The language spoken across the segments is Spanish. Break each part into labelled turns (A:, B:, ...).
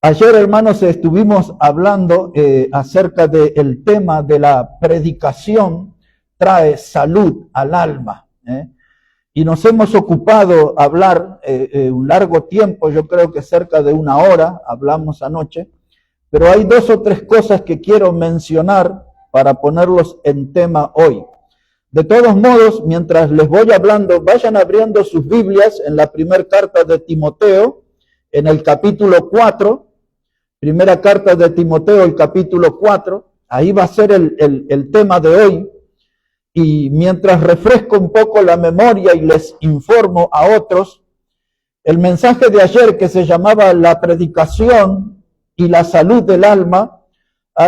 A: Ayer, hermanos, estuvimos hablando acerca del tema de la predicación trae salud al alma. Y nos hemos ocupado hablar un largo tiempo, yo creo que cerca de 1 hora, hablamos anoche, pero hay 2 o 3 cosas que quiero mencionar para ponerlos en tema hoy. De todos modos, mientras les voy hablando, vayan abriendo sus Biblias en la primera carta de Timoteo, en el capítulo 4, primera carta de Timoteo, el capítulo 4, ahí va a ser el tema de hoy. Y mientras refresco un poco la memoria y les informo a otros, el mensaje de ayer que se llamaba la predicación y la salud del alma,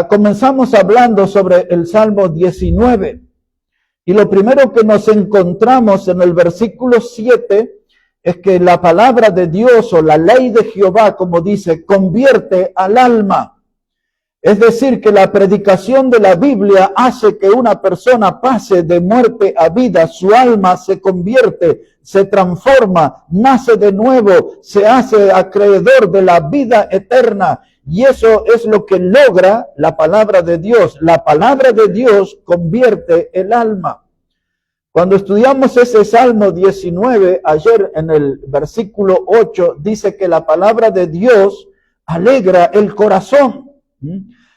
A: comenzamos hablando sobre el Salmo 19. Y lo primero que nos encontramos en el versículo 7 es que la palabra de Dios o la ley de Jehová, como dice, convierte al alma. Es decir, que la predicación de la Biblia hace que una persona pase de muerte a vida, su alma se convierte, se transforma, nace de nuevo, se hace acreedor de la vida eterna. Y eso es lo que logra la palabra de Dios. La palabra de Dios convierte el alma. Cuando estudiamos ese Salmo 19, ayer en el versículo 8, dice que la palabra de Dios alegra el corazón.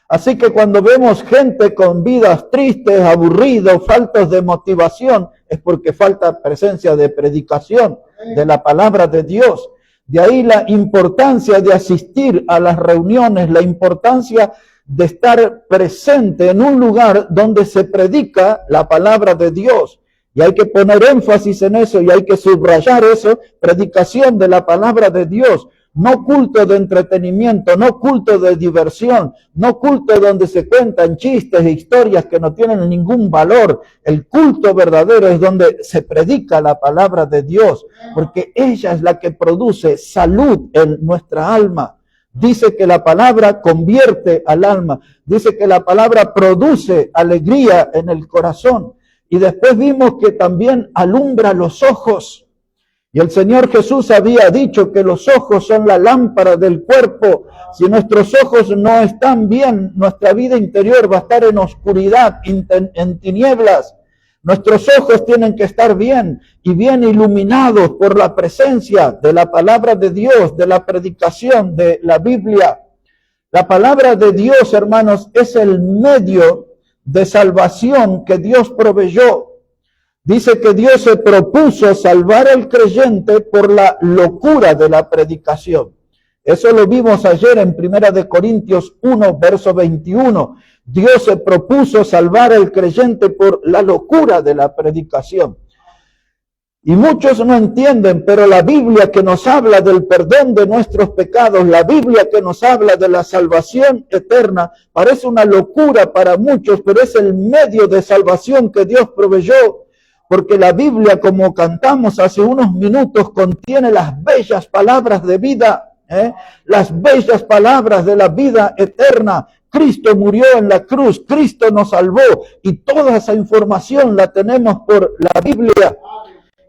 A: Así que cuando vemos gente con vidas tristes, aburridos, faltos de motivación, es porque falta presencia de predicación de la palabra de Dios. De ahí la importancia de asistir a las reuniones, la importancia de estar presente en un lugar donde se predica la palabra de Dios. Y hay que poner énfasis en eso y hay que subrayar eso, predicación de la palabra de Dios. No culto de entretenimiento, no culto de diversión, no culto donde se cuentan chistes e historias que no tienen ningún valor. El culto verdadero es donde se predica la palabra de Dios, porque ella es la que produce salud en nuestra alma. Dice que la palabra convierte al alma, dice que la palabra produce alegría en el corazón. Y después vimos que también alumbra los ojos. Y el Señor Jesús había dicho que los ojos son la lámpara del cuerpo. Si nuestros ojos no están bien, nuestra vida interior va a estar en oscuridad, en tinieblas. Nuestros ojos tienen que estar bien y bien iluminados por la presencia de la palabra de Dios, de la predicación de la Biblia. La palabra de Dios, hermanos, es el medio de salvación que Dios proveyó. Dice que Dios se propuso salvar al creyente por la locura de la predicación. Eso lo vimos ayer en 1 Corintios 1, verso 21. Dios se propuso salvar al creyente por la locura de la predicación. Y muchos no entienden, pero la Biblia que nos habla del perdón de nuestros pecados, la Biblia que nos habla de la salvación eterna, parece una locura para muchos, pero es el medio de salvación que Dios proveyó. Porque la Biblia, como cantamos hace unos minutos, contiene las bellas palabras de vida, las bellas palabras de la vida eterna. Cristo murió en la cruz, Cristo nos salvó y toda esa información la tenemos por la Biblia.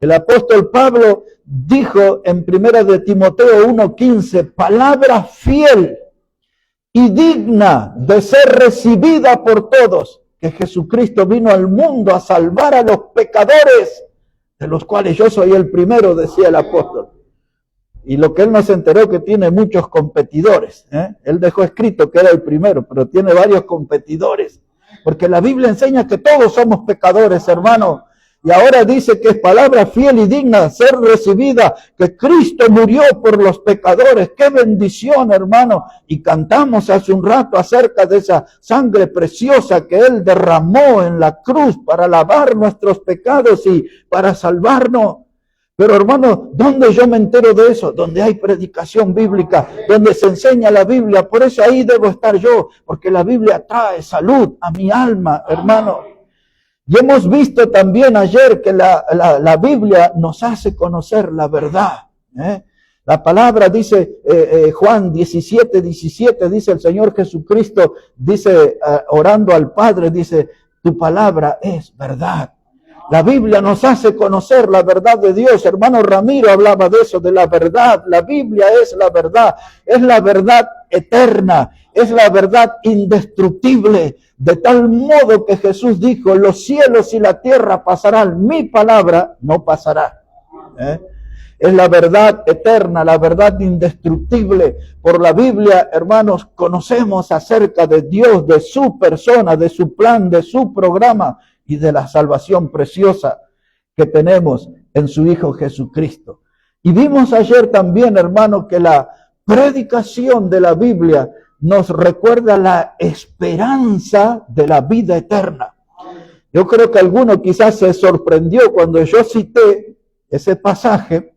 A: El apóstol Pablo dijo en 1 de Timoteo 1:15, palabra fiel y digna de ser recibida por todos, que Jesucristo vino al mundo a salvar a los pecadores, de los cuales yo soy el primero, decía el apóstol. Y lo que él nos enteró que tiene muchos competidores. Él dejó escrito que era el primero, pero tiene varios competidores. Porque la Biblia enseña que todos somos pecadores, hermano. Y ahora dice que es palabra fiel y digna de ser recibida, que Cristo murió por los pecadores. ¡Qué bendición, hermano! Y cantamos hace un rato acerca de esa sangre preciosa que Él derramó en la cruz para lavar nuestros pecados y para salvarnos. Pero hermano, ¿dónde yo me entero de eso? Donde hay predicación bíblica, donde se enseña la Biblia. Por eso ahí debo estar yo, porque la Biblia trae salud a mi alma, hermano. Y hemos visto también ayer que la Biblia nos hace conocer la verdad. La palabra dice, Juan 17:17, dice el Señor Jesucristo, dice, orando al Padre, dice, tu palabra es verdad. La Biblia nos hace conocer la verdad de Dios. Hermano Ramiro hablaba de eso, de la verdad. La Biblia es la verdad eterna, es la verdad indestructible. De tal modo que Jesús dijo, los cielos y la tierra pasarán, mi palabra no pasará. Es la verdad eterna, la verdad indestructible. Por la Biblia, hermanos, conocemos acerca de Dios, de su persona, de su plan, de su programa y de la salvación preciosa que tenemos en su Hijo Jesucristo. Y vimos ayer también, hermano, que la predicación de la Biblia nos recuerda la esperanza de la vida eterna. Yo creo que alguno quizás se sorprendió cuando yo cité ese pasaje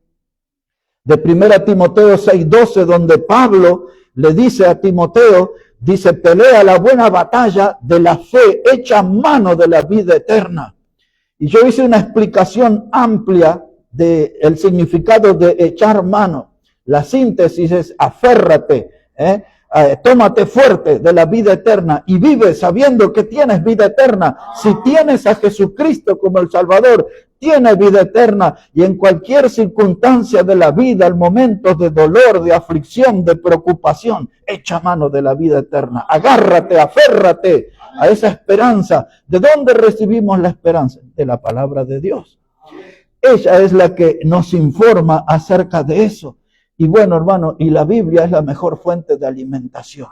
A: de 1 Timoteo 6:12, donde Pablo le dice a Timoteo, dice, pelea la buena batalla de la fe, echa mano de la vida eterna. Y yo hice una explicación amplia del significado de echar mano. La síntesis es aférrate, tómate fuerte de la vida eterna y vive sabiendo que tienes vida eterna. Si tienes a Jesucristo como el Salvador, tienes vida eterna, y en cualquier circunstancia de la vida, en momentos de dolor, de aflicción, de preocupación, echa mano de la vida eterna. Agárrate, aférrate a esa esperanza. ¿De dónde recibimos la esperanza? De la palabra de Dios. Ella es la que nos informa acerca de eso. Y bueno, hermano, y la Biblia es la mejor fuente de alimentación.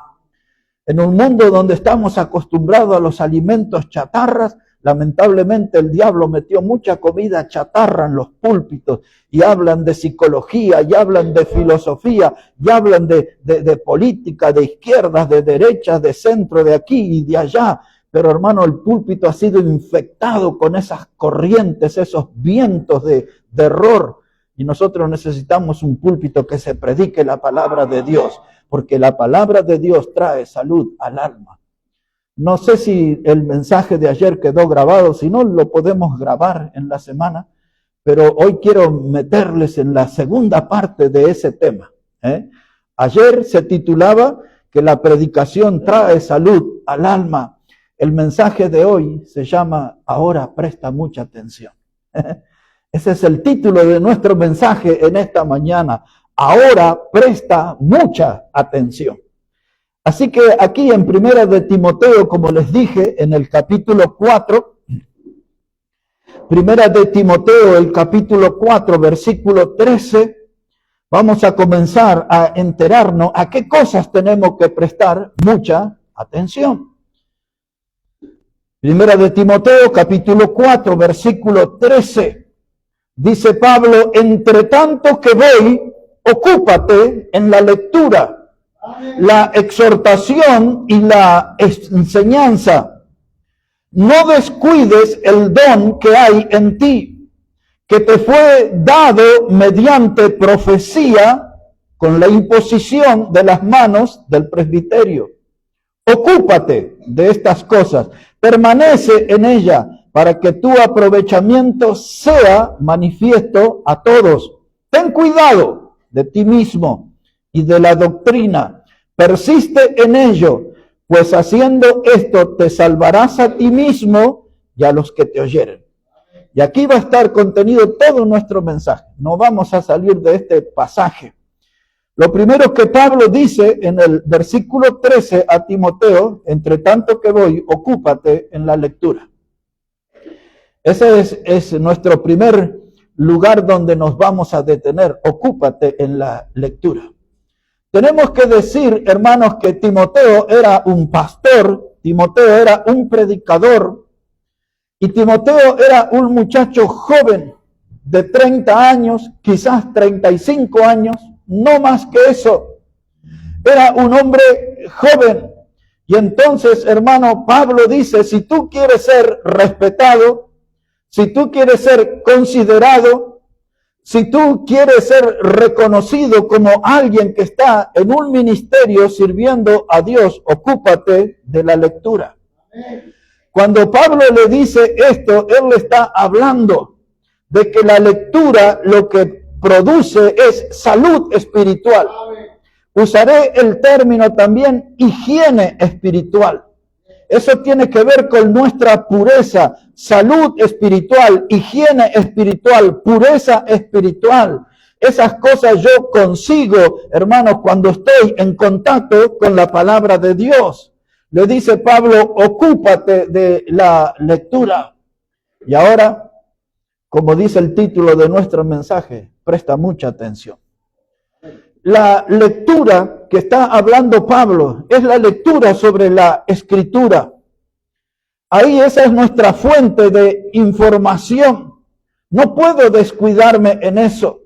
A: En un mundo donde estamos acostumbrados a los alimentos chatarras, lamentablemente el diablo metió mucha comida chatarra en los púlpitos y hablan de psicología, y hablan de filosofía, y hablan de política, de izquierdas, de derechas, de centro, de aquí y de allá. Pero hermano, el púlpito ha sido infectado con esas corrientes, esos vientos de error. Y nosotros necesitamos un púlpito que se predique la palabra de Dios, porque la palabra de Dios trae salud al alma. No sé si el mensaje de ayer quedó grabado, si no lo podemos grabar en la semana, pero hoy quiero meterles en la segunda parte de ese tema. Ayer se titulaba que la predicación trae salud al alma. El mensaje de hoy se llama Ahora presta mucha atención. Ese es el título de nuestro mensaje en esta mañana. Ahora presta mucha atención. Así que aquí en 1 de Timoteo, como les dije, en el capítulo 4, 1 de Timoteo, el capítulo 4, versículo 13, vamos a comenzar a enterarnos a qué cosas tenemos que prestar mucha atención. 1 de Timoteo, capítulo 4, versículo 13, dice Pablo, entre tanto que voy, ocúpate en la lectura, la exhortación y la enseñanza. No descuides el don que hay en ti, que te fue dado mediante profecía con la imposición de las manos del presbiterio. Ocúpate de estas cosas, permanece en ella, para que tu aprovechamiento sea manifiesto a todos. Ten cuidado de ti mismo y de la doctrina, persiste en ello, pues haciendo esto te salvarás a ti mismo y a los que te oyeren. Y aquí va a estar contenido todo nuestro mensaje. No vamos a salir de este pasaje. Lo primero que Pablo dice en el versículo 13 a Timoteo, entre tanto que voy, ocúpate en la lectura. Ese es nuestro primer lugar donde nos vamos a detener. Ocúpate en la lectura. Tenemos que decir, hermanos, que Timoteo era un pastor, Timoteo era un predicador, y Timoteo era un muchacho joven de 30 años, quizás 35 años, no más que eso. Era un hombre joven. Y entonces, hermano, Pablo dice, si tú quieres ser respetado, si tú quieres ser considerado, si tú quieres ser reconocido como alguien que está en un ministerio sirviendo a Dios, ocúpate de la lectura. Cuando Pablo le dice esto, él le está hablando de que la lectura lo que produce es salud espiritual. Usaré el término también higiene espiritual. Eso tiene que ver con nuestra pureza, salud espiritual, higiene espiritual, pureza espiritual. Esas cosas yo consigo, hermanos, cuando estoy en contacto con la palabra de Dios. Le dice Pablo, ocúpate de la lectura. Y ahora, como dice el título de nuestro mensaje, presta mucha atención. La lectura que está hablando Pablo es la lectura sobre la Escritura. Ahí esa es nuestra fuente de información. No puedo descuidarme en eso.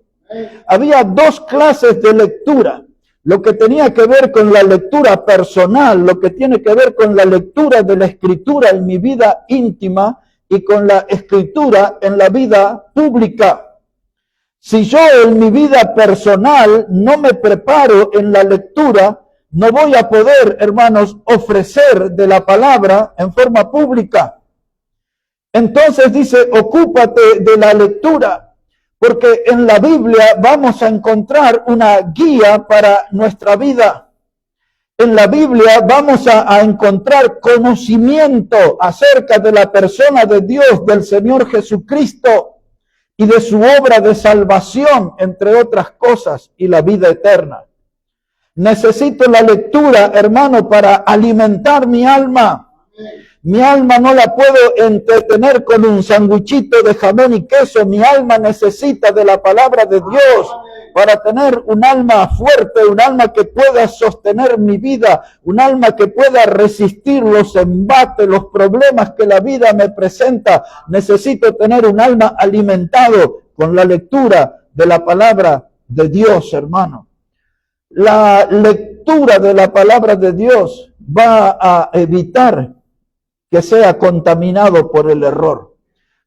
A: Había dos clases de lectura. Lo que tenía que ver con la lectura personal, lo que tiene que ver con la lectura de la Escritura en mi vida íntima y con la Escritura en la vida pública. Si yo en mi vida personal no me preparo en la lectura, no voy a poder, hermanos, ofrecer de la palabra en forma pública. Entonces dice, ocúpate de la lectura, porque en la Biblia vamos a encontrar una guía para nuestra vida. En la Biblia vamos a encontrar conocimiento acerca de la persona de Dios, del Señor Jesucristo, y de su obra de salvación, entre otras cosas, y la vida eterna. Necesito la lectura, hermano, para alimentar mi alma. Mi alma no la puedo entretener con un sanguchito de jamón y queso. Mi alma necesita de la palabra de Dios para tener un alma fuerte, un alma que pueda sostener mi vida, un alma que pueda resistir los embates, los problemas que la vida me presenta. Necesito tener un alma alimentado con la lectura de la palabra de Dios, hermano. La lectura de la palabra de Dios va a evitar que sea contaminado por el error.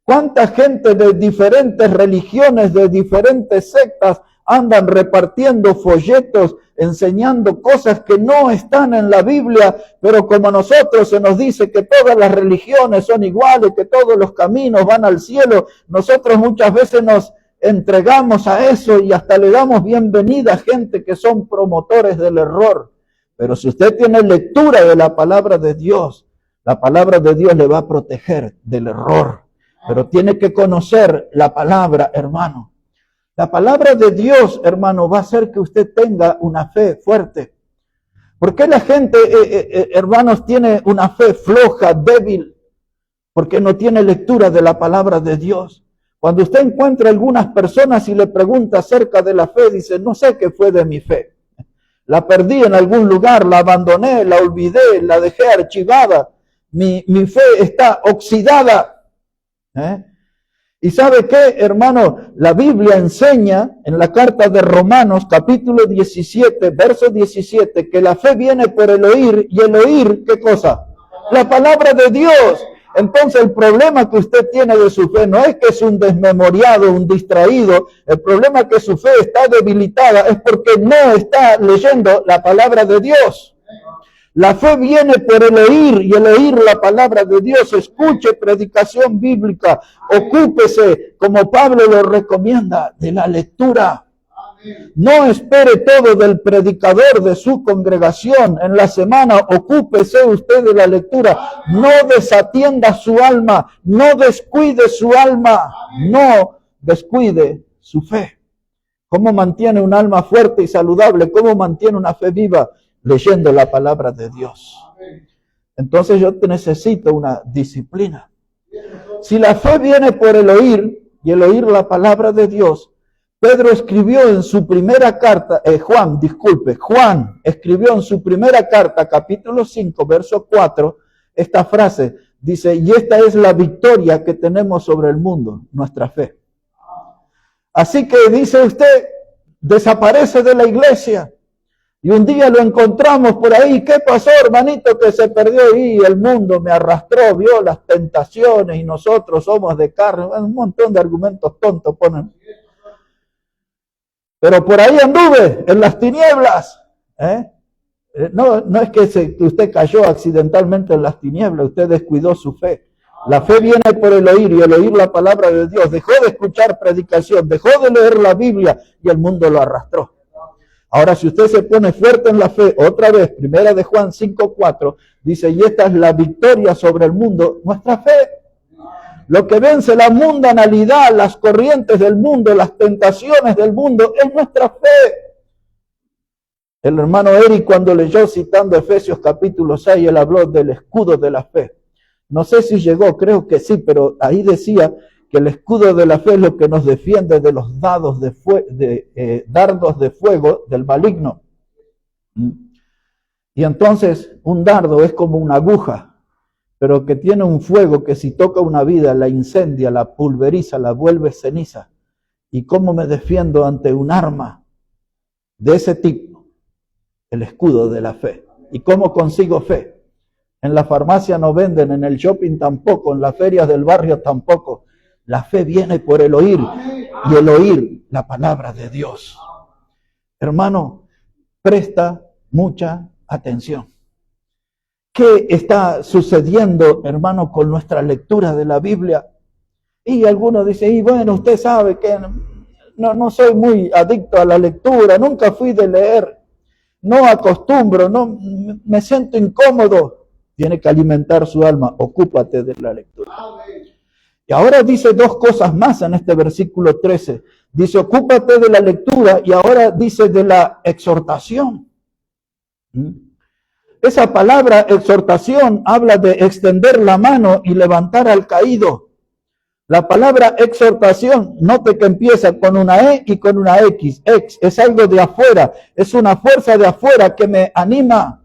A: ¿Cuánta gente de diferentes religiones, de diferentes sectas, andan repartiendo folletos, enseñando cosas que no están en la Biblia, pero como a nosotros se nos dice que todas las religiones son iguales, que todos los caminos van al cielo, nosotros muchas veces nos entregamos a eso y hasta le damos bienvenida a gente que son promotores del error. Pero si usted tiene lectura de la palabra de Dios, la palabra de Dios le va a proteger del error. Pero tiene que conocer la palabra, hermano. La palabra de Dios, hermano, va a hacer que usted tenga una fe fuerte. ¿Por qué la gente, hermanos, tiene una fe floja, débil? Porque no tiene lectura de la palabra de Dios. Cuando usted encuentra algunas personas y le pregunta acerca de la fe, dice, no sé qué fue de mi fe. La perdí en algún lugar, la abandoné, la olvidé, la dejé archivada. Mi fe está oxidada. ¿Y sabe qué, hermano? La Biblia enseña en la carta de Romanos, capítulo 17, verso 17, que la fe viene por el oír, y el oír, ¿qué cosa? La palabra de Dios. Entonces el problema que usted tiene de su fe no es que es un desmemoriado, un distraído. El problema que su fe está debilitada es porque no está leyendo la palabra de Dios. La fe viene por el oír, y el oír la palabra de Dios. Escuche predicación bíblica, ocúpese, como Pablo lo recomienda, de la lectura. No espere todo del predicador de su congregación. En la semana ocúpese usted de la lectura. No desatienda su alma, no descuide su alma, no descuide su fe. ¿Cómo mantiene un alma fuerte y saludable? ¿Cómo mantiene una fe viva? Leyendo la palabra de Dios. Entonces yo necesito una disciplina. Si la fe viene por el oír, y el oír la palabra de Dios, Pedro escribió en su primera carta, Juan escribió en su primera carta, capítulo 5, verso 4, esta frase, dice, y esta es la victoria que tenemos sobre el mundo, nuestra fe. Así que dice usted, desaparece de la iglesia, y un día lo encontramos por ahí. ¿Qué pasó, hermanito, que se perdió? Y el mundo me arrastró, vio las tentaciones, y nosotros somos de carne. Un montón de argumentos tontos ponen. Pero por ahí anduve, en las tinieblas. No es que usted cayó accidentalmente en las tinieblas, usted descuidó su fe. La fe viene por el oír, y el oír la palabra de Dios. Dejó de escuchar predicación, dejó de leer la Biblia, y el mundo lo arrastró. Ahora, si usted se pone fuerte en la fe, otra vez, primera de Juan 5:4, dice, y esta es la victoria sobre el mundo, nuestra fe. Lo que vence la mundanalidad, las corrientes del mundo, las tentaciones del mundo, es nuestra fe. El hermano Eric, cuando leyó citando Efesios capítulo 6, él habló del escudo de la fe. No sé si llegó, creo que sí, pero ahí decía que el escudo de la fe es lo que nos defiende de los dardos de fuego del maligno. Y entonces un dardo es como una aguja, pero que tiene un fuego que si toca una vida la incendia, la pulveriza, la vuelve ceniza. ¿Y cómo me defiendo ante un arma de ese tipo? El escudo de la fe. ¿Y cómo consigo fe? En la farmacia no venden, en el shopping tampoco, en las ferias del barrio tampoco. La fe viene por el oír, y el oír la palabra de Dios. Hermano, presta mucha atención. ¿Qué está sucediendo, hermano, con nuestra lectura de la Biblia? Y algunos dicen, y bueno, usted sabe que no soy muy adicto a la lectura, nunca fui de leer, no acostumbro, no me siento incómodo. Tiene que alimentar su alma, ocúpate de la lectura. Y ahora dice dos cosas más en este versículo 13. Dice, ocúpate de la lectura, y ahora dice de la exhortación. Esa palabra exhortación habla de extender la mano y levantar al caído. La palabra exhortación, note que empieza con una E y con una X. Es algo de afuera, es una fuerza de afuera que me anima.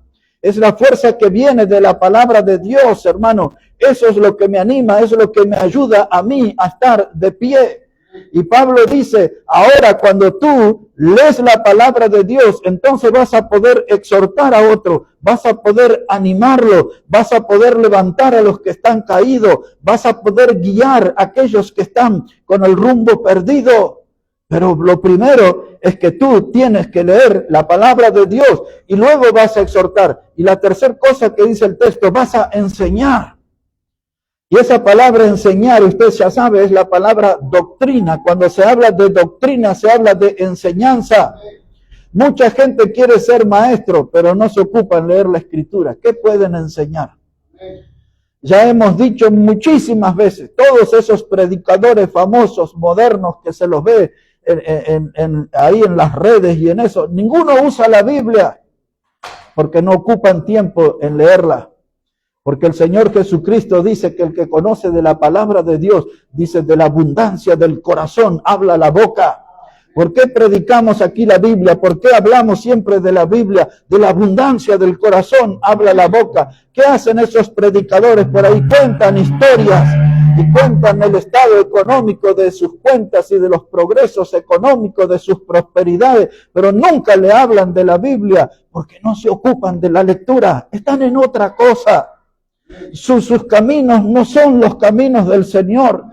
A: Es la fuerza que viene de la palabra de Dios, hermano. Eso es lo que me anima, es lo que me ayuda a mí a estar de pie. Y Pablo dice, ahora cuando tú lees la palabra de Dios, entonces vas a poder exhortar a otro, vas a poder animarlo, vas a poder levantar a los que están caídos, vas a poder guiar a aquellos que están con el rumbo perdido. Pero lo primero es que tú tienes que leer la palabra de Dios y luego vas a exhortar. Y la tercera cosa que dice el texto, vas a enseñar. Y esa palabra enseñar, usted ya sabe, es la palabra doctrina. Cuando se habla de doctrina, se habla de enseñanza. Mucha gente quiere ser maestro, pero no se ocupa en leer la escritura. ¿Qué pueden enseñar? Ya hemos dicho muchísimas veces, todos esos predicadores famosos, modernos, que se los ve ahí en las redes y en eso, ninguno usa la Biblia, porque no ocupan tiempo en leerla. Porque el Señor Jesucristo dice que el que conoce de la palabra de Dios, dice, de la abundancia del corazón habla la boca. ¿Por qué predicamos aquí la Biblia? ¿Por qué hablamos siempre de la Biblia? De la abundancia del corazón habla la boca. ¿Qué hacen esos predicadores por ahí? Cuentan historias y cuentan el estado económico de sus cuentas y de los progresos económicos de sus prosperidades, pero nunca le hablan de la Biblia porque no se ocupan de la lectura. Están en otra cosa. Sus caminos no son los caminos del Señor.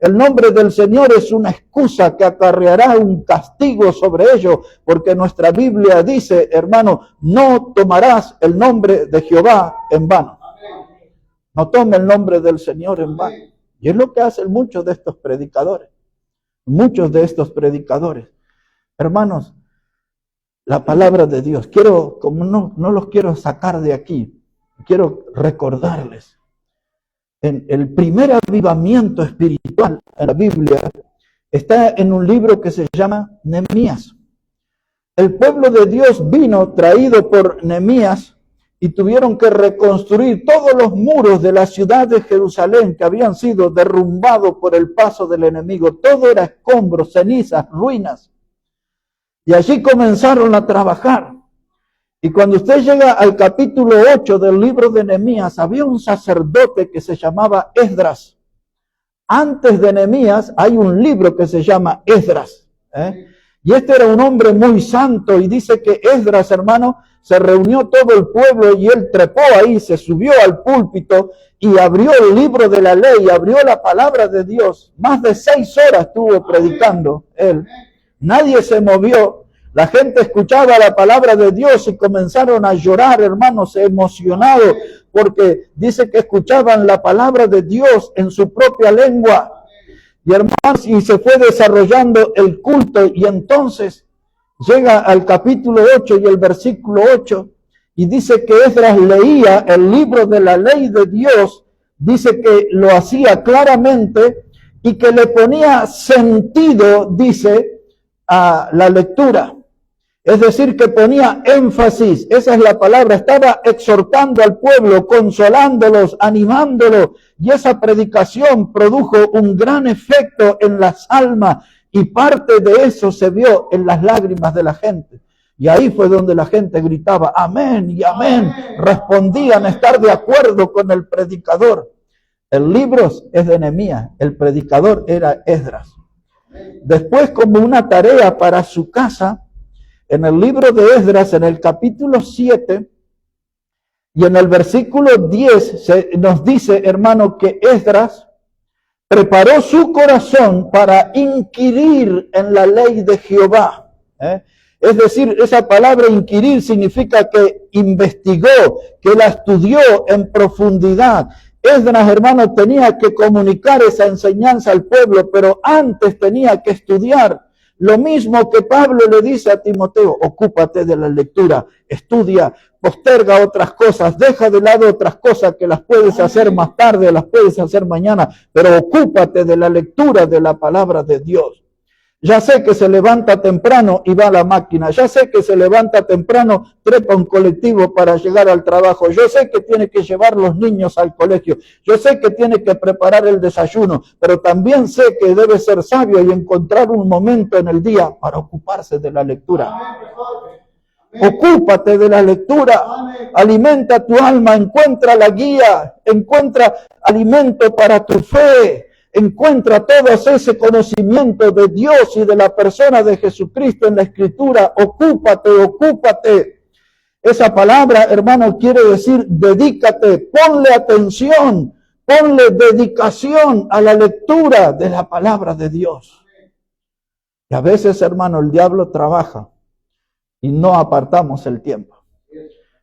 A: El nombre del Señor es una excusa que acarreará un castigo sobre ellos, porque nuestra Biblia dice, hermano, no tomarás el nombre de Jehová en vano. No tome el nombre del Señor en vano. Y es lo que hacen muchos de estos predicadores. Muchos de estos predicadores. Hermanos, la palabra de Dios, como no los quiero sacar de aquí, quiero recordarles, en el primer avivamiento espiritual en la Biblia está en un libro que se llama Nehemías. El pueblo de Dios vino traído por Nehemías y tuvieron que reconstruir todos los muros de la ciudad de Jerusalén que habían sido derrumbados por el paso del enemigo. Todo era escombros, cenizas, ruinas. Y allí comenzaron a trabajar. Y cuando usted llega al capítulo 8 del libro de Nehemías, había un sacerdote que se llamaba Esdras. Antes de Nehemías hay un libro que se llama Esdras. Y este era un hombre muy santo, y dice que Esdras, hermano, se reunió todo el pueblo y él trepó ahí, se subió al púlpito y abrió el libro de la ley, abrió la palabra de Dios. Más de 6 horas estuvo predicando él. Nadie se movió. La gente escuchaba la palabra de Dios y comenzaron a llorar, hermanos, emocionados, porque dice que escuchaban la palabra de Dios en su propia lengua. Y hermanos, y se fue desarrollando el culto, y entonces llega al capítulo 8 y el versículo 8, y dice que Esdras leía el libro de la ley de Dios, dice que lo hacía claramente y que le ponía sentido, dice, a la lectura. Es decir, que ponía énfasis, esa es la palabra, estaba exhortando al pueblo, consolándolos, animándolos, y esa predicación produjo un gran efecto en las almas, y parte de eso se vio en las lágrimas de la gente. Y ahí fue donde la gente gritaba, amén y amén, respondían estar de acuerdo con el predicador. El libro es de Nehemías, el predicador era Esdras. Después, como una tarea para su casa, en el libro de Esdras, en el capítulo 7, y en el versículo 10, nos dice, hermano, que Esdras preparó su corazón para inquirir en la ley de Jehová. Es decir, esa palabra inquirir significa que investigó, que la estudió en profundidad. Esdras, hermano, tenía que comunicar esa enseñanza al pueblo, pero antes tenía que estudiar. Lo mismo que Pablo le dice a Timoteo, ocúpate de la lectura, estudia, posterga otras cosas, deja de lado otras cosas que las puedes hacer más tarde, las puedes hacer mañana, pero ocúpate de la lectura de la palabra de Dios. Ya sé que se levanta temprano y va a la máquina. Ya sé que se levanta temprano, trepa un colectivo para llegar al trabajo. Yo sé que tiene que llevar los niños al colegio. Yo sé que tiene que preparar el desayuno. Pero también sé que debe ser sabio y encontrar un momento en el día para ocuparse de la lectura. Ocúpate de la lectura. Alimenta tu alma. Encuentra la guía. Encuentra alimento para tu fe. Encuentra todo ese conocimiento de Dios y de la persona de Jesucristo en la Escritura. Ocúpate, ocúpate. Esa palabra, hermano, quiere decir dedícate, ponle atención, ponle dedicación a la lectura de la palabra de Dios. Y a veces, hermano, el diablo trabaja y no apartamos el tiempo.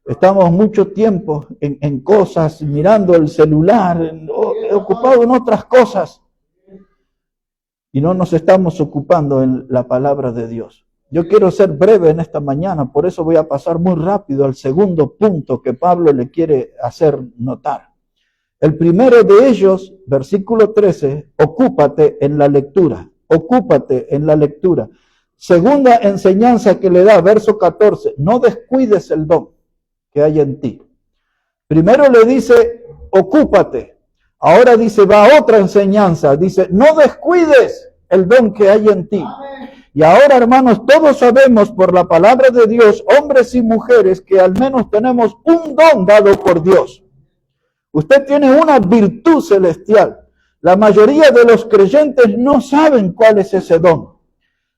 A: Estamos mucho tiempo en cosas, mirando el celular, ocupado en otras cosas. Y no nos estamos ocupando en la palabra de Dios. Yo quiero ser breve en esta mañana, por eso voy a pasar muy rápido al segundo punto que Pablo le quiere hacer notar. El primero de ellos, versículo 13, ocúpate en la lectura. Ocúpate en la lectura. Segunda enseñanza que le da, verso 14, no descuides el don que hay en ti. Primero le dice, ocúpate. Ahora dice, va otra enseñanza. Dice, no descuides el don que hay en ti. Y ahora, hermanos, todos sabemos por la palabra de Dios, hombres y mujeres, que al menos tenemos un don dado por Dios. Usted tiene una virtud celestial. La mayoría de los creyentes no saben cuál es ese don.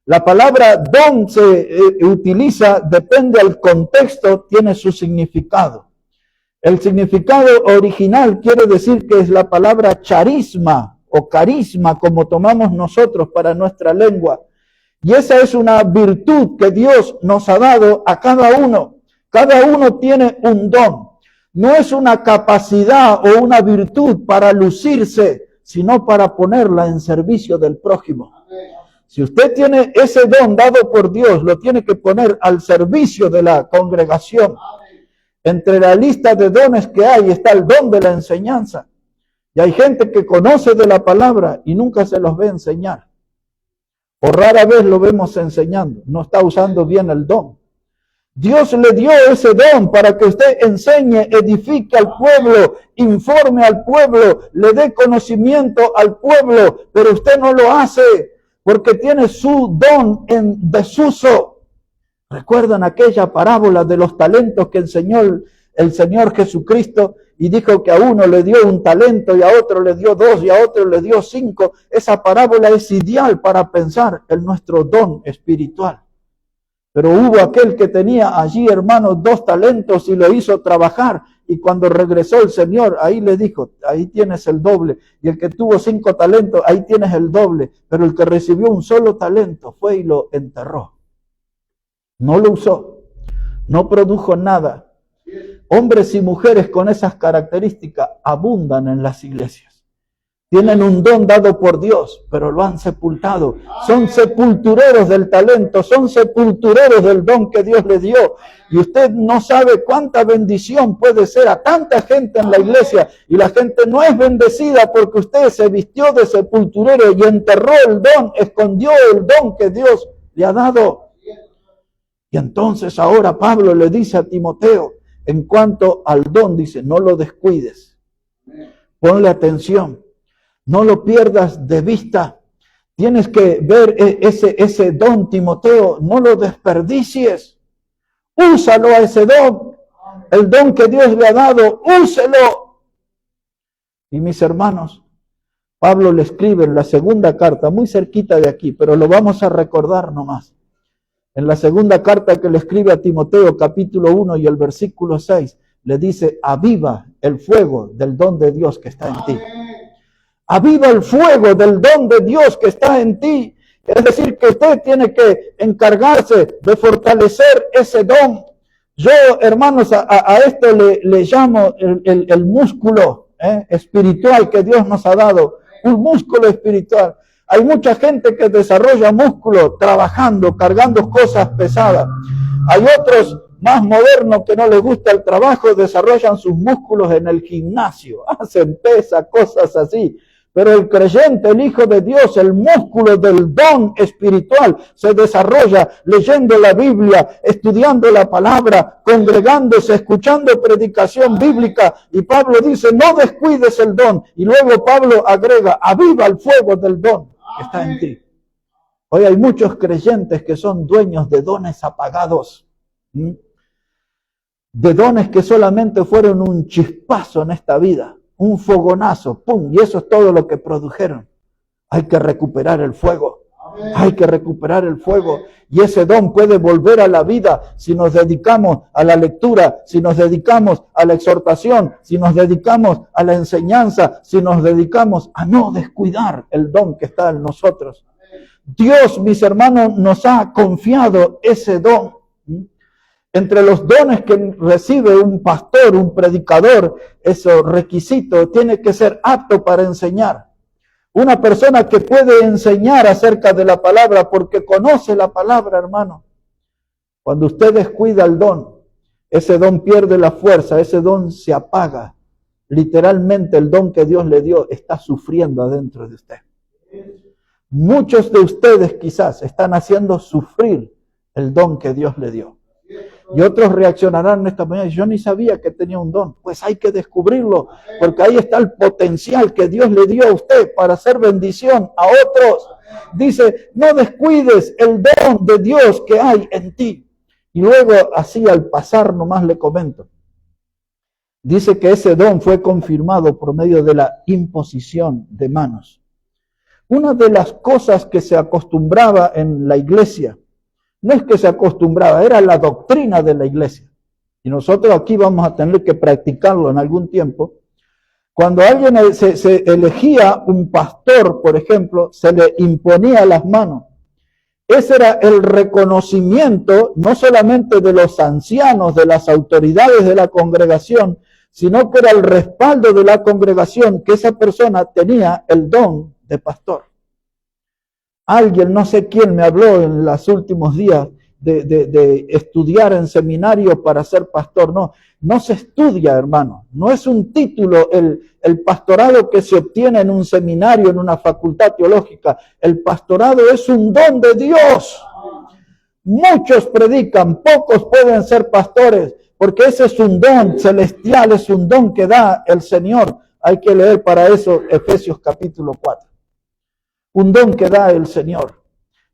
A: La palabra don se utiliza, depende del contexto, tiene su significado. El significado original quiere decir que es la palabra charisma o carisma, como tomamos nosotros para nuestra lengua. Y esa es una virtud que Dios nos ha dado a cada uno. Cada uno tiene un don. No es una capacidad o una virtud para lucirse, sino para ponerla en servicio del prójimo. Si usted tiene ese don dado por Dios, lo tiene que poner al servicio de la congregación. Entre la lista de dones que hay está el don de la enseñanza. Y hay gente que conoce de la palabra y nunca se los ve enseñar. O rara vez lo vemos enseñando. No está usando bien el don. Dios le dio ese don para que usted enseñe, edifique al pueblo, informe al pueblo, le dé conocimiento al pueblo, pero usted no lo hace porque tiene su don en desuso. ¿Recuerdan aquella parábola de los talentos que enseñó el Señor Jesucristo y dijo que a uno le dio un talento y a otro le dio 2 y a otro le dio 5? Esa parábola es ideal para pensar en nuestro don espiritual. Pero hubo aquel que tenía allí, hermanos, 2 talentos y lo hizo trabajar. Y cuando regresó el Señor, ahí le dijo, ahí tienes el doble. Y el que tuvo 5 talentos, ahí tienes el doble. Pero el que recibió un solo talento fue y lo enterró. No lo usó. No produjo nada. Hombres y mujeres con esas características abundan en las iglesias. Tienen un don dado por Dios, pero lo han sepultado. Son sepultureros del talento, son sepultureros del don que Dios les dio. Y usted no sabe cuánta bendición puede ser a tanta gente en la iglesia. Y la gente no es bendecida porque usted se vistió de sepulturero y enterró el don, escondió el don que Dios le ha dado. Y entonces ahora Pablo le dice a Timoteo, en cuanto al don, dice, no lo descuides. Ponle atención. No lo pierdas de vista. Tienes que ver ese don, Timoteo. No lo desperdicies. Úsalo a ese don. El don que Dios le ha dado, úselo. Y mis hermanos, Pablo le escribe en la segunda carta, muy cerquita de aquí, pero lo vamos a recordar nomás. En la segunda carta que le escribe a Timoteo, capítulo 1 y el versículo 6, le dice, aviva el fuego del don de Dios que está en ti. Aviva el fuego del don de Dios que está en ti. Es decir, que usted tiene que encargarse de fortalecer ese don. Yo, hermanos, a esto le llamo el músculo espiritual que Dios nos ha dado. Un músculo espiritual. Hay mucha gente que desarrolla músculo trabajando, cargando cosas pesadas. Hay otros más modernos que no les gusta el trabajo, desarrollan sus músculos en el gimnasio. Hacen pesas, cosas así. Pero el creyente, el Hijo de Dios, el músculo del don espiritual se desarrolla leyendo la Biblia, estudiando la palabra, congregándose, escuchando predicación bíblica. Y Pablo dice, no descuides el don. Y luego Pablo agrega, aviva el fuego del don que está en ti. Hoy hay muchos creyentes que son dueños de dones apagados. De dones que solamente fueron un chispazo en esta vida. Un fogonazo, ¡pum! Y eso es todo lo que produjeron. Hay que recuperar el fuego. Hay que recuperar el fuego. Y ese don puede volver a la vida si nos dedicamos a la lectura, si nos dedicamos a la exhortación, si nos dedicamos a la enseñanza, si nos dedicamos a no descuidar el don que está en nosotros. Dios, mis hermanos, nos ha confiado ese don. Entre los dones que recibe un pastor, un predicador, esos requisitos, tiene que ser apto para enseñar. Una persona que puede enseñar acerca de la palabra porque conoce la palabra, hermano. Cuando usted descuida el don, ese don pierde la fuerza, ese don se apaga. Literalmente el don que Dios le dio está sufriendo adentro de usted. Muchos de ustedes quizás están haciendo sufrir el don que Dios le dio. Y otros reaccionarán esta mañana, yo ni sabía que tenía un don. Pues hay que descubrirlo, porque ahí está el potencial que Dios le dio a usted para hacer bendición a otros. Dice, no descuides el don de Dios que hay en ti. Y luego, así al pasar nomás le comento. Dice que ese don fue confirmado por medio de la imposición de manos. Una de las cosas que se acostumbraba en la iglesia, no es que se acostumbraba, era la doctrina de la iglesia. Y nosotros aquí vamos a tener que practicarlo en algún tiempo. Cuando alguien se elegía un pastor, por ejemplo, se le imponía las manos. Ese era el reconocimiento, no solamente de los ancianos, de las autoridades de la congregación, sino que era el respaldo de la congregación que esa persona tenía el don de pastor. Alguien, no sé quién, me habló en los últimos días de estudiar en seminario para ser pastor. No se estudia, hermano. No es un título el pastorado que se obtiene en un seminario, en una facultad teológica. El pastorado es un don de Dios. Muchos predican, pocos pueden ser pastores, porque ese es un don celestial, es un don que da el Señor. Hay que leer para eso Efesios capítulo 4. Un don que da el Señor.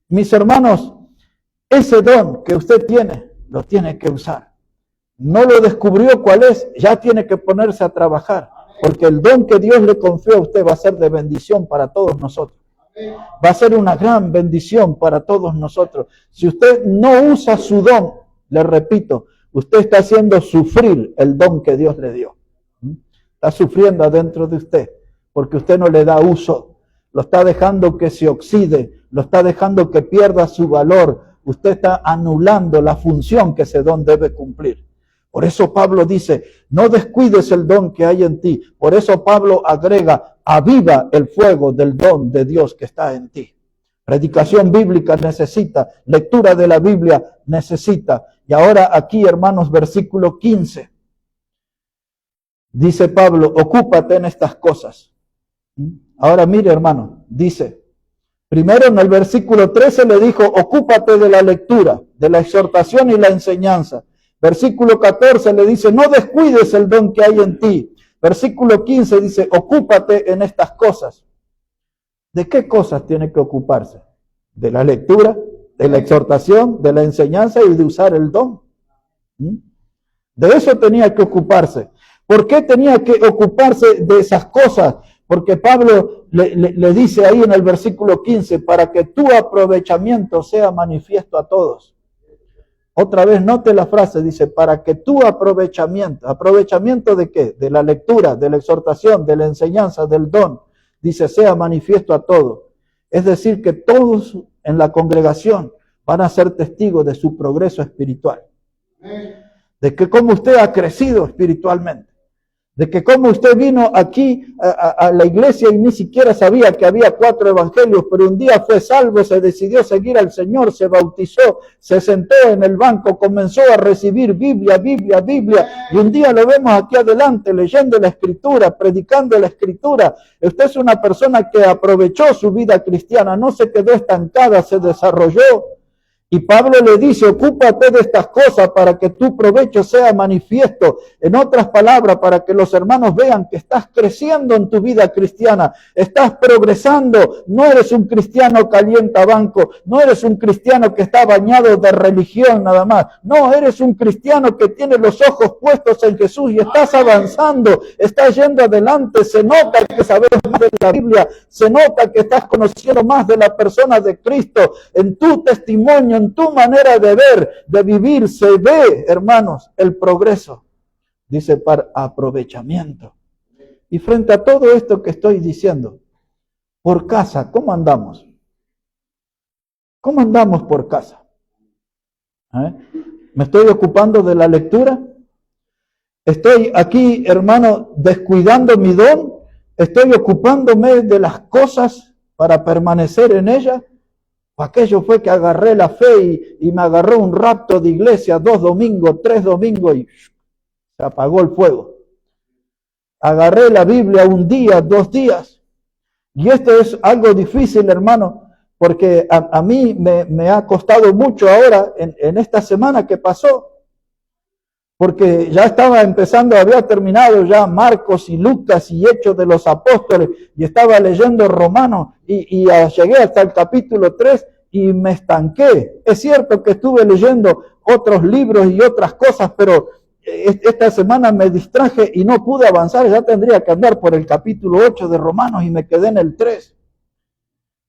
A: Mis hermanos, ese don que usted tiene, lo tiene que usar. No lo descubrió cuál es, ya tiene que ponerse a trabajar. Porque el don que Dios le confió a usted va a ser de bendición para todos nosotros. Va a ser una gran bendición para todos nosotros. Si usted no usa su don, le repito, usted está haciendo sufrir el don que Dios le dio. Está sufriendo adentro de usted, porque usted no le da uso. Lo está dejando que se oxide, lo está dejando que pierda su valor. Usted está anulando la función que ese don debe cumplir. Por eso Pablo dice, no descuides el don que hay en ti. Por eso Pablo agrega, aviva el fuego del don de Dios que está en ti. Predicación bíblica necesita, lectura de la Biblia necesita. Y ahora aquí, hermanos, versículo 15. Dice Pablo, ocúpate en estas cosas. Ahora mire, hermano, dice, primero en el versículo 13 le dijo, ocúpate de la lectura, de la exhortación y la enseñanza. Versículo 14 le dice, no descuides el don que hay en ti. Versículo 15 dice, ocúpate en estas cosas. ¿De qué cosas tiene que ocuparse? De la lectura, de la exhortación, de la enseñanza y de usar el don. De eso tenía que ocuparse. ¿Por qué tenía que ocuparse de esas cosas? Porque Pablo le dice ahí en el versículo 15, para que tu aprovechamiento sea manifiesto a todos. Otra vez note la frase, dice, para que tu aprovechamiento. ¿Aprovechamiento de qué? De la lectura, de la exhortación, de la enseñanza, del don. Dice, sea manifiesto a todos. Es decir, que todos en la congregación van a ser testigos de su progreso espiritual. De que cómo usted ha crecido espiritualmente. De que como usted vino aquí a la iglesia y ni siquiera sabía que había 4 evangelios, pero un día fue salvo, se decidió seguir al Señor, se bautizó, se sentó en el banco, comenzó a recibir Biblia, y un día lo vemos aquí adelante leyendo la Escritura, predicando la Escritura. Usted es una persona que aprovechó su vida cristiana, no se quedó estancada, se desarrolló. Y Pablo le dice, ocúpate de estas cosas para que tu provecho sea manifiesto. En otras palabras, para que los hermanos vean que estás creciendo en tu vida cristiana, estás progresando. No eres un cristiano calientabanco, no eres un cristiano que está bañado de religión nada más. No, eres un cristiano que tiene los ojos puestos en Jesús y estás avanzando, estás yendo adelante. Se nota que sabes más de la Biblia, se nota que estás conociendo más de la persona de Cristo. En tu testimonio, en tu manera de ver, de vivir, se ve, hermanos, el progreso. Dice, para aprovechamiento. Y frente a todo esto que estoy diciendo, por casa, ¿cómo andamos? ¿Cómo andamos por casa? ¿Me estoy ocupando de la lectura? ¿Estoy aquí, hermano, descuidando mi don? ¿Estoy ocupándome de las cosas para permanecer en ellas? Aquello fue que agarré la fe y me agarró un rapto de iglesia, 2 domingos, 3 domingos y se apagó el fuego. Agarré la Biblia un día, 2 días. Y esto es algo difícil, hermano, porque a mí me ha costado mucho ahora en esta semana que pasó. Porque ya estaba empezando, había terminado ya Marcos y Lucas y Hechos de los Apóstoles y estaba leyendo Romanos y llegué hasta el capítulo 3 y me estanqué. Es cierto que estuve leyendo otros libros y otras cosas, pero esta semana me distraje y no pude avanzar. Ya tendría que andar por el capítulo 8 de Romanos y me quedé en el 3.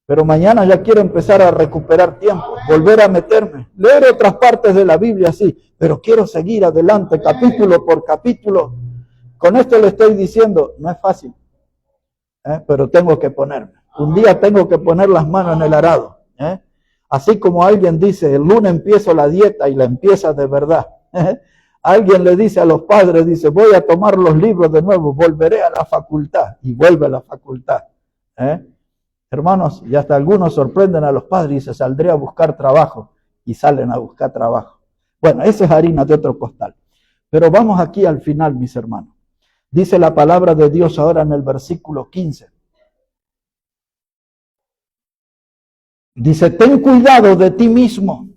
A: Pero mañana ya quiero empezar a recuperar tiempo, volver a meterme, leer otras partes de la Biblia, sí, pero quiero seguir adelante, capítulo por capítulo. Con esto le estoy diciendo, no es fácil, pero tengo que ponerme. Un día tengo que poner las manos en el arado. Así como alguien dice, el lunes empiezo la dieta y la empieza de verdad. Alguien le dice a los padres, dice, voy a tomar los libros de nuevo, volveré a la facultad, y vuelve a la facultad. Hermanos, y hasta algunos sorprenden a los padres y dicen, saldré a buscar trabajo, y salen a buscar trabajo. Bueno, esa es harina de otro costal. Pero vamos aquí al final, mis hermanos. Dice la palabra de Dios ahora en el versículo 15. Dice, ten cuidado de ti mismo.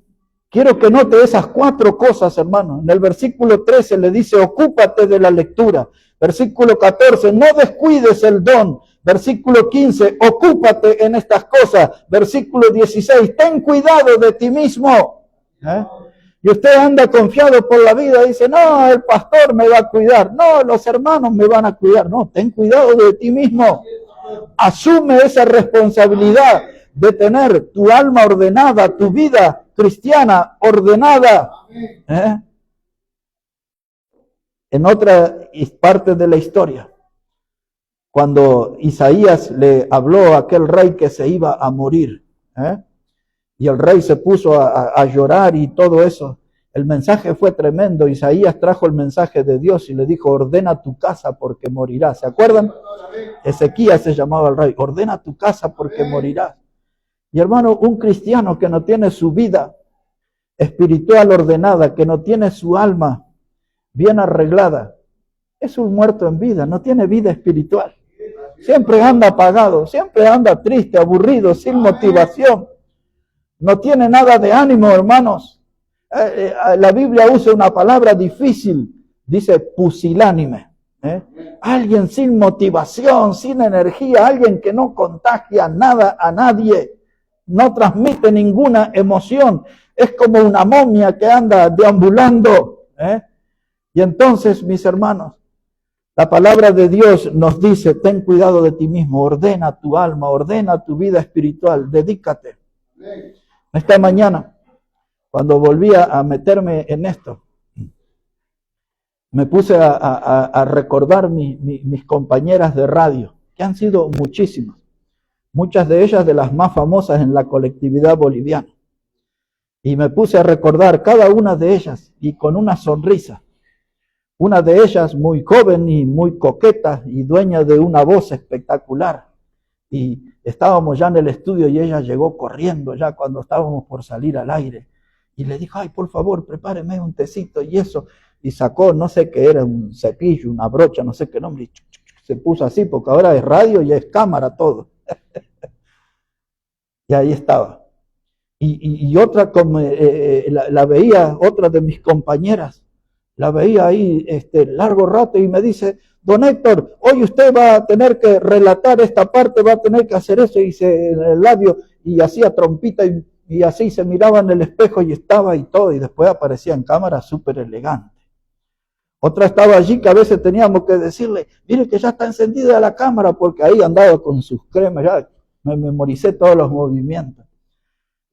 A: Quiero que note esas 4 cosas, hermanos. En el versículo 13 le dice, ocúpate de la lectura. Versículo 14, no descuides el don. Versículo 15, ocúpate en estas cosas. Versículo 16, ten cuidado de ti mismo. Y usted anda confiado por la vida, dice, no, el pastor me va a cuidar, no, los hermanos me van a cuidar. No, ten cuidado de ti mismo. Asume esa responsabilidad de tener tu alma ordenada, tu vida cristiana ordenada. En otra parte de la historia, cuando Isaías le habló a aquel rey que se iba a morir, y el rey se puso a llorar y todo eso, El mensaje fue tremendo. Isaías trajo el mensaje de Dios y le dijo, ordena tu casa porque morirás. ¿Se acuerdan? Ezequías se llamaba el rey. Ordena tu casa porque morirás. Y hermano, un cristiano que no tiene su vida espiritual ordenada, que no tiene su alma bien arreglada, es un muerto en vida, no tiene vida espiritual. Siempre anda apagado, siempre anda triste, aburrido, sin motivación. No tiene nada de ánimo, hermanos. La Biblia usa una palabra difícil, dice pusilánime. Alguien sin motivación, sin energía, alguien que no contagia nada a nadie, no transmite ninguna emoción. Es como una momia que anda deambulando. Y entonces, mis hermanos, la palabra de Dios nos dice, ten cuidado de ti mismo, ordena tu alma, ordena tu vida espiritual, dedícate. Esta mañana, cuando volví a meterme en esto, me puse a recordar mis compañeras de radio, que han sido muchísimas, muchas de ellas de las más famosas en la colectividad boliviana. Y me puse a recordar cada una de ellas y con una sonrisa. Una de ellas muy joven y muy coqueta y dueña de una voz espectacular. Y estábamos ya en el estudio y ella llegó corriendo ya cuando estábamos por salir al aire. Y le dijo, ay, por favor, prepáreme un tecito y eso. Y sacó, no sé qué era, un cepillo, una brocha, no sé qué nombre. Y se puso así, porque ahora es radio y es cámara todo. Y ahí estaba. Y otra, como la veía, otra de mis compañeras, la veía ahí largo rato y me dice, don Héctor, hoy usted va a tener que relatar esta parte, va a tener que hacer eso, y hice el labio y hacía trompita y así se miraba en el espejo y estaba y todo, y después aparecía en cámara súper elegante. Otra estaba allí que a veces teníamos que decirle, mire que ya está encendida la cámara, porque ahí andaba con sus cremas, ya me memoricé todos los movimientos.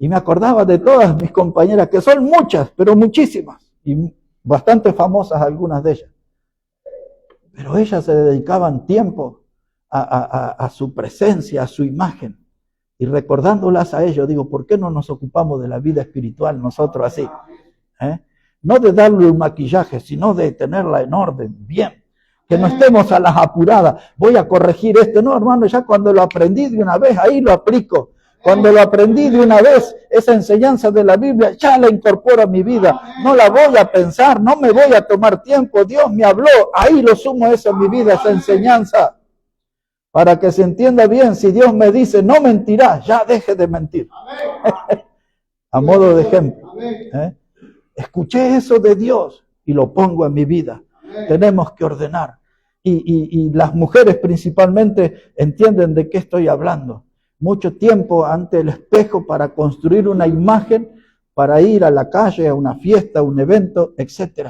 A: Y me acordaba de todas mis compañeras, que son muchas, pero muchísimas, y bastante famosas algunas de ellas. Pero ellas se dedicaban tiempo a su presencia, a su imagen. Y recordándolas a ellos, digo, ¿por qué no nos ocupamos de la vida espiritual nosotros así? No de darle un maquillaje, sino de tenerla en orden, bien. Que no estemos a las apuradas, voy a corregir esto. No, hermano, ya cuando lo aprendí de una vez, ahí lo aplico. Cuando lo aprendí de una vez, esa enseñanza de la Biblia, ya la incorporo a mi vida. No la voy a pensar, no me voy a tomar tiempo. Dios me habló, ahí lo sumo eso en mi vida, esa enseñanza. Para que se entienda bien, si Dios me dice, no mentirás, ya deje de mentir. A modo de ejemplo. Escuché eso de Dios y lo pongo en mi vida. Tenemos que ordenar. Y las mujeres principalmente entienden de qué estoy hablando. Mucho tiempo ante el espejo para construir una imagen, para ir a la calle, a una fiesta, a un evento, etc.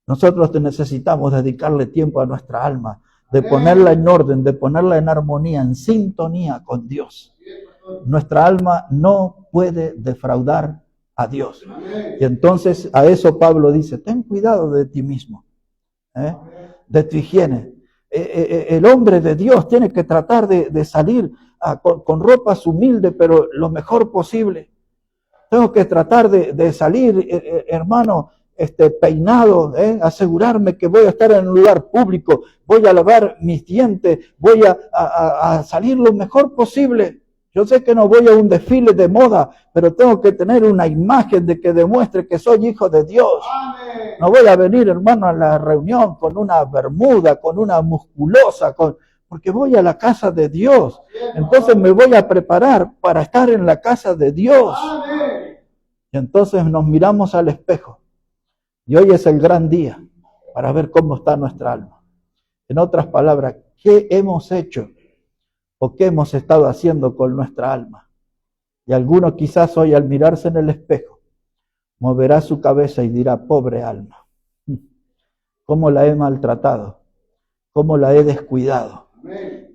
A: Nosotros necesitamos dedicarle tiempo a nuestra alma, de ponerla en orden, de ponerla en armonía, en sintonía con Dios. Nuestra alma no puede defraudar a Dios. Y entonces a eso Pablo dice, ten cuidado de ti mismo, de tu higiene. El hombre de Dios tiene que tratar de salir con ropas humildes, pero lo mejor posible. Tengo que tratar de salir, hermano, peinado, asegurarme que voy a estar en un lugar público, voy a lavar mis dientes, voy a salir lo mejor posible. Yo sé que no voy a un desfile de moda, pero tengo que tener una imagen de que demuestre que soy hijo de Dios. Amén. No voy a venir, hermano, a la reunión con una bermuda, con una musculosa, porque voy a la casa de Dios. Entonces me voy a preparar para estar en la casa de Dios. Amén. Y entonces nos miramos al espejo. Y hoy es el gran día para ver cómo está nuestra alma. En otras palabras, ¿qué hemos hecho o qué hemos estado haciendo con nuestra alma? Y alguno quizás hoy al mirarse en el espejo moverá su cabeza y dirá, pobre alma, ¿cómo la he maltratado? ¿Cómo la he descuidado?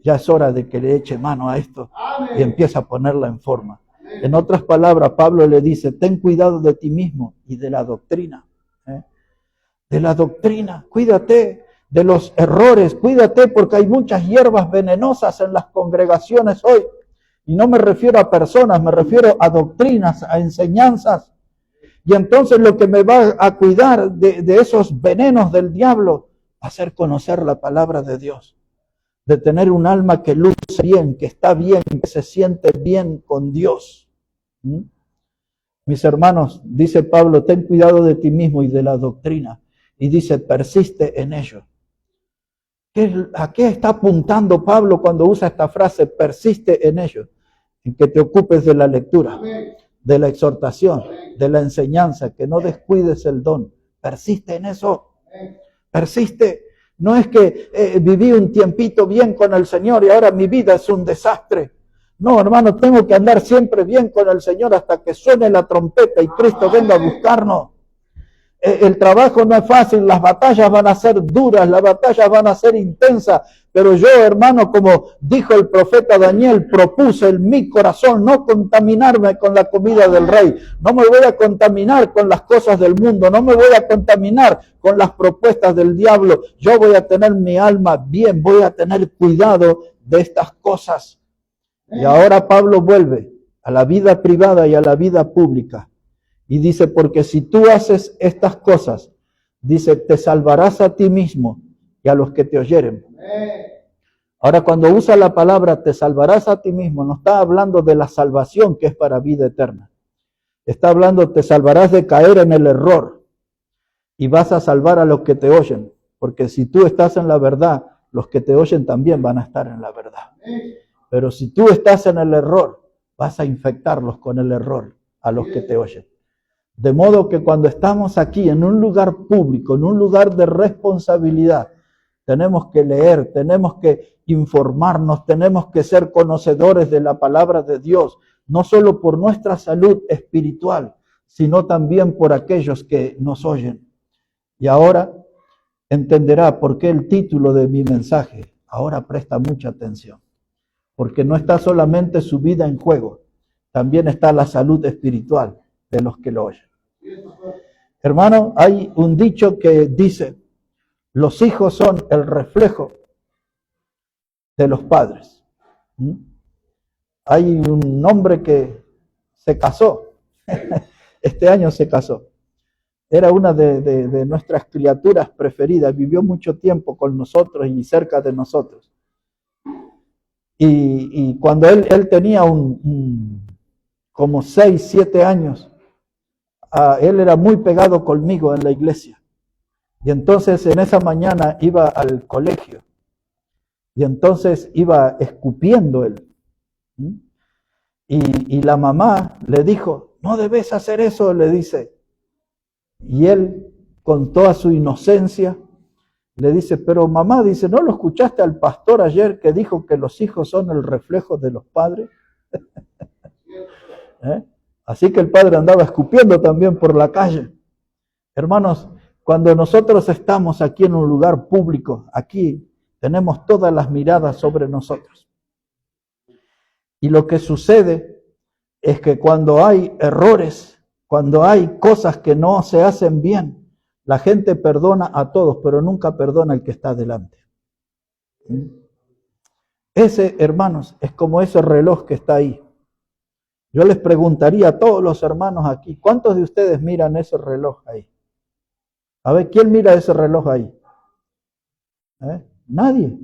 A: Ya es hora de que le eche mano a esto y empiece a ponerla en forma. En otras palabras, Pablo le dice, ten cuidado de ti mismo y de la doctrina. De la doctrina, cuídate de los errores, cuídate porque hay muchas hierbas venenosas en las congregaciones hoy. Y no me refiero a personas, me refiero a doctrinas, a enseñanzas Y entonces lo que me va a cuidar de esos venenos del diablo va a ser conocer la palabra de Dios. De tener un alma que luce bien, que está bien, que se siente bien con Dios. Mis hermanos, dice Pablo, ten cuidado de ti mismo y de la doctrina. Y dice, persiste en ello. ¿A qué está apuntando Pablo cuando usa esta frase, persiste en ello? En que te ocupes de la lectura, de la exhortación, de la enseñanza, que no descuides el don. Persiste en eso. Persiste. No es que viví un tiempito bien con el Señor y ahora mi vida es un desastre. No, hermano, tengo que andar siempre bien con el Señor hasta que suene la trompeta y Cristo venga a buscarnos. El trabajo no es fácil, las batallas van a ser duras, las batallas van a ser intensas, pero yo, hermano, como dijo el profeta Daniel, propuse en mi corazón no contaminarme con la comida del rey, no me voy a contaminar con las cosas del mundo, no me voy a contaminar con las propuestas del diablo, yo voy a tener mi alma bien, voy a tener cuidado de estas cosas. Y ahora Pablo vuelve a la vida privada y a la vida pública. Y dice, porque si tú haces estas cosas, dice, te salvarás a ti mismo y a los que te oyeren. Ahora, cuando usa la palabra te salvarás a ti mismo, no está hablando de la salvación que es para vida eterna. Está hablando, te salvarás de caer en el error y vas a salvar a los que te oyen. Porque si tú estás en la verdad, los que te oyen también van a estar en la verdad. Pero si tú estás en el error, vas a infectarlos con el error a los que te oyen. De modo que cuando estamos aquí en un lugar público, en un lugar de responsabilidad, tenemos que leer, tenemos que informarnos, tenemos que ser conocedores de la palabra de Dios, no solo por nuestra salud espiritual, sino también por aquellos que nos oyen. Y ahora entenderá por qué el título de mi mensaje, ahora presta mucha atención, porque no está solamente su vida en juego, también está la salud espiritual de los que lo oyen. Hermano, hay un dicho que dice, los hijos son el reflejo de los padres. Hay un hombre que se casó, este año se casó. Era una de nuestras criaturas preferidas, vivió mucho tiempo con nosotros y cerca de nosotros. Y cuando él tenía como 6, 7 años, él era muy pegado conmigo en la iglesia. Y entonces en esa mañana iba al colegio. Y entonces iba escupiendo él. Y la mamá le dijo, no debes hacer eso, le dice. Y él, con toda su inocencia, le dice, pero mamá, dice, ¿no lo escuchaste al pastor ayer que dijo que los hijos son el reflejo de los padres? Así que el padre andaba escupiendo también por la calle. Hermanos, cuando nosotros estamos aquí en un lugar público, aquí tenemos todas las miradas sobre nosotros. Y lo que sucede es que cuando hay errores, cuando hay cosas que no se hacen bien, la gente perdona a todos, pero nunca perdona al que está delante. Ese, hermanos, es como ese reloj que está ahí. Yo les preguntaría a todos los hermanos aquí, ¿cuántos de ustedes miran ese reloj ahí? A ver, ¿quién mira ese reloj ahí? Nadie.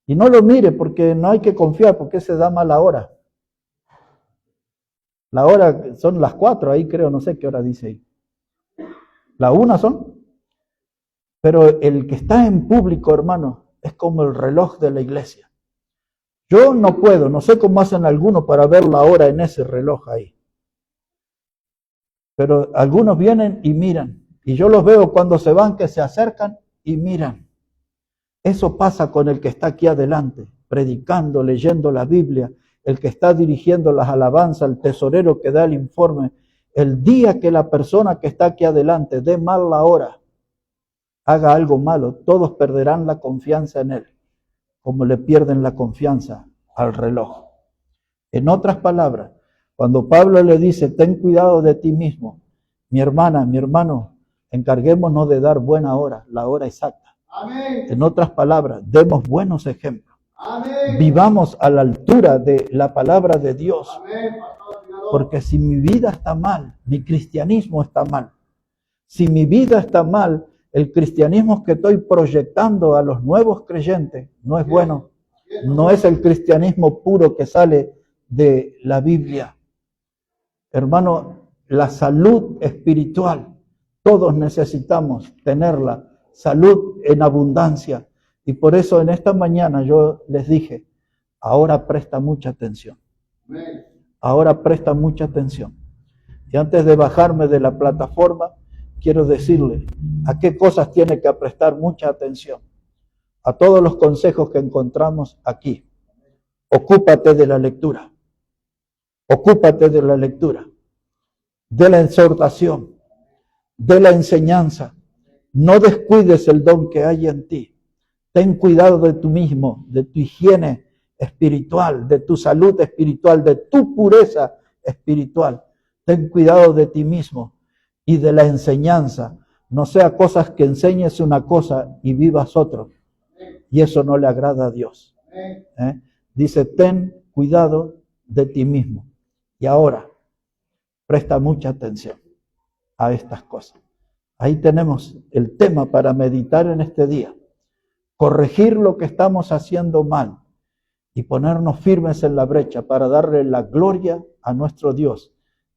A: Y no lo mire porque no hay que confiar, porque se da mala hora. La hora son las 4, ahí creo, no sé qué hora dice ahí. ¿La 1 son? Pero el que está en público, hermano, es como el reloj de la iglesia. Yo no puedo, no sé cómo hacen algunos para ver la hora en ese reloj ahí. Pero algunos vienen y miran. Y yo los veo cuando se van que se acercan y miran. Eso pasa con el que está aquí adelante, predicando, leyendo la Biblia, el que está dirigiendo las alabanzas, el tesorero que da el informe. El día que la persona que está aquí adelante dé mal la hora, haga algo malo, todos perderán la confianza en él, como le pierden la confianza al reloj. En otras palabras, cuando Pablo le dice, ten cuidado de ti mismo, mi hermana, mi hermano, encarguémonos de dar buena hora, la hora exacta. Amén. En otras palabras, demos buenos ejemplos. Amén. Vivamos a la altura de la palabra de Dios. Amén. Porque si mi vida está mal, mi cristianismo está mal. Si mi vida está mal, el cristianismo que estoy proyectando a los nuevos creyentes no es bueno. No es el cristianismo puro que sale de la Biblia. Hermano, la salud espiritual, todos necesitamos tenerla. Salud en abundancia. Y por eso en esta mañana yo les dije, ahora presta mucha atención. Ahora presta mucha atención. Y antes de bajarme de la plataforma, quiero decirle a qué cosas tiene que prestar mucha atención. A todos los consejos que encontramos aquí. Ocúpate de la lectura. Ocúpate de la lectura. De la exhortación. De la enseñanza. No descuides el don que hay en ti. Ten cuidado de tú mismo, de tu higiene espiritual, de tu salud espiritual, de tu pureza espiritual. Ten cuidado de ti mismo y de la enseñanza. No sea cosas que enseñes una cosa y vivas otro. Y eso no le agrada a Dios. Dice, ten cuidado de ti mismo. Y ahora, presta mucha atención a estas cosas. Ahí tenemos el tema para meditar en este día. Corregir lo que estamos haciendo mal y ponernos firmes en la brecha para darle la gloria a nuestro Dios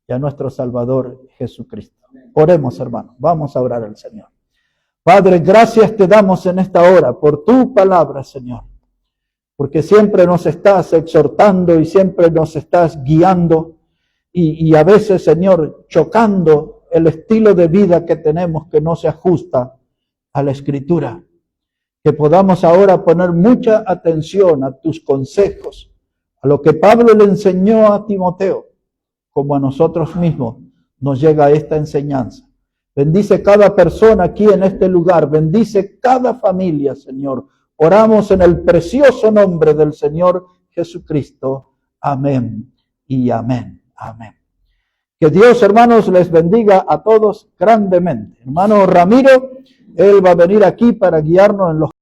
A: y a nuestro Salvador Jesucristo. Oremos, hermanos. Vamos a orar al Señor. Padre, gracias te damos en esta hora por tu palabra, Señor. Porque siempre nos estás exhortando y siempre nos estás guiando y a veces, Señor, chocando el estilo de vida que tenemos que no se ajusta a la Escritura. Que podamos ahora poner mucha atención a tus consejos, a lo que Pablo le enseñó a Timoteo, como a nosotros mismos nos llega esta enseñanza. Bendice cada persona aquí en este lugar, bendice cada familia, Señor. Oramos en el precioso nombre del Señor Jesucristo. Amén y amén. Amén. Que Dios, hermanos, les bendiga a todos grandemente. Hermano Ramiro, él va a venir aquí para guiarnos en los